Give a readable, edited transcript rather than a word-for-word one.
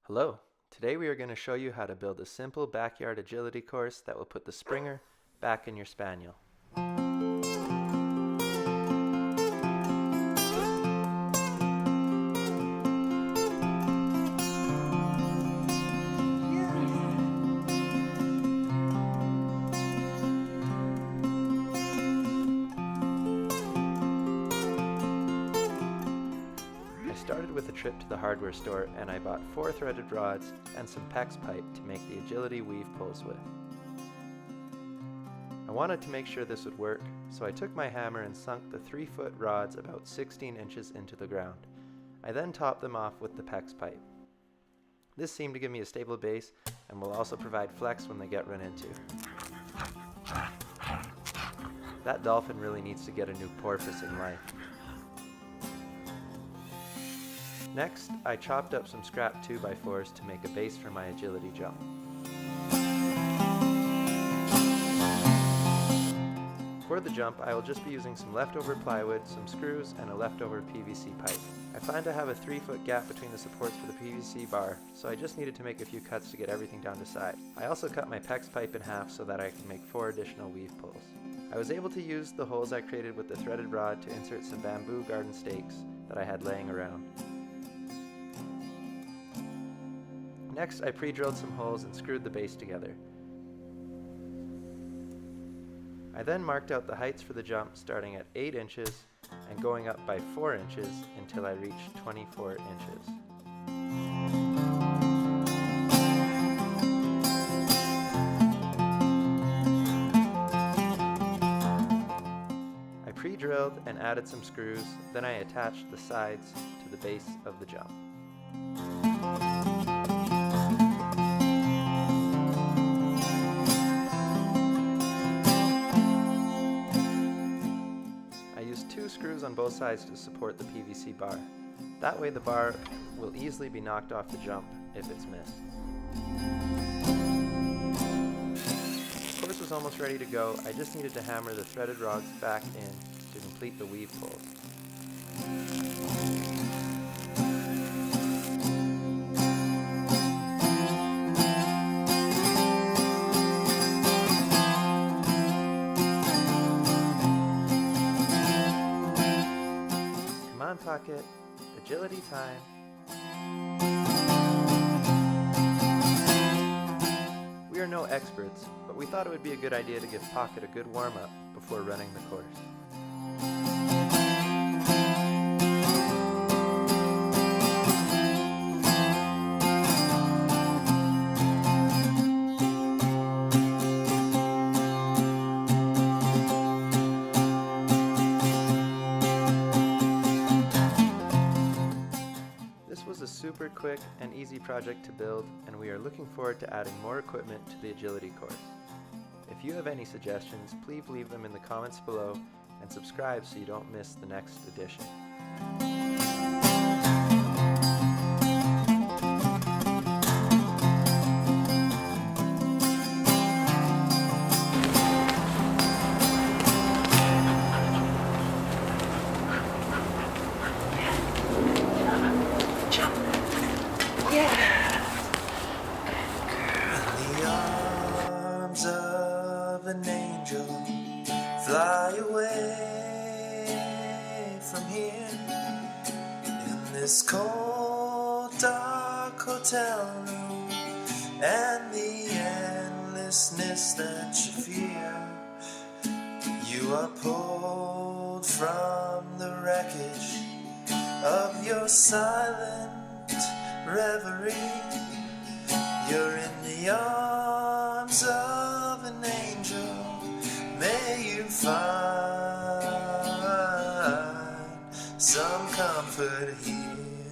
Hello, today we are going to show you how to build a simple backyard agility course that will put the Springer back in your Spaniel. I started with a trip to the hardware store and I bought 4 threaded rods and some PEX pipe to make the agility weave poles with. I wanted to make sure this would work, so I took my hammer and sunk the 3-foot rods about 16 inches into the ground. I then topped them off with the PEX pipe. This seemed to give me a stable base and will also provide flex when they get run into. That dolphin really needs to get a new porpoise in life. Next, I chopped up some scrap 2x4s to make a base for my agility jump. For the jump, I will just be using some leftover plywood, some screws, and a leftover PVC pipe. I plan to have a 3-foot gap between the supports for the PVC bar, so I just needed to make a few cuts to get everything down to size. I also cut my PEX pipe in half so that I can make 4 additional weave poles. I was able to use the holes I created with the threaded rod to insert some bamboo garden stakes that I had laying around. Next, I pre-drilled some holes and screwed the base together. I then marked out the heights for the jump starting at 8 inches and going up by 4 inches until I reached 24 inches. I pre-drilled and added some screws, then I attached the sides to the base of the jump. Screws on both sides to support the PVC bar. That way the bar will easily be knocked off the jump if it's missed. The course was almost ready to go. I just needed to hammer the threaded rods back in to complete the weave poles. Pocket, agility time. We are no experts, but we thought it would be a good idea to give Pocket a good warm-up before running the course. A super quick and easy project to build, and we are looking forward to adding more equipment to the agility course. If you have any suggestions, please leave them in the comments below and subscribe so you don't miss the next edition. Of an angel, fly away from here in this cold, dark hotel room, and the endlessness that you fear. You are pulled from the wreckage of your silent reverie. You're in the arms of an angel. May you find some comfort here.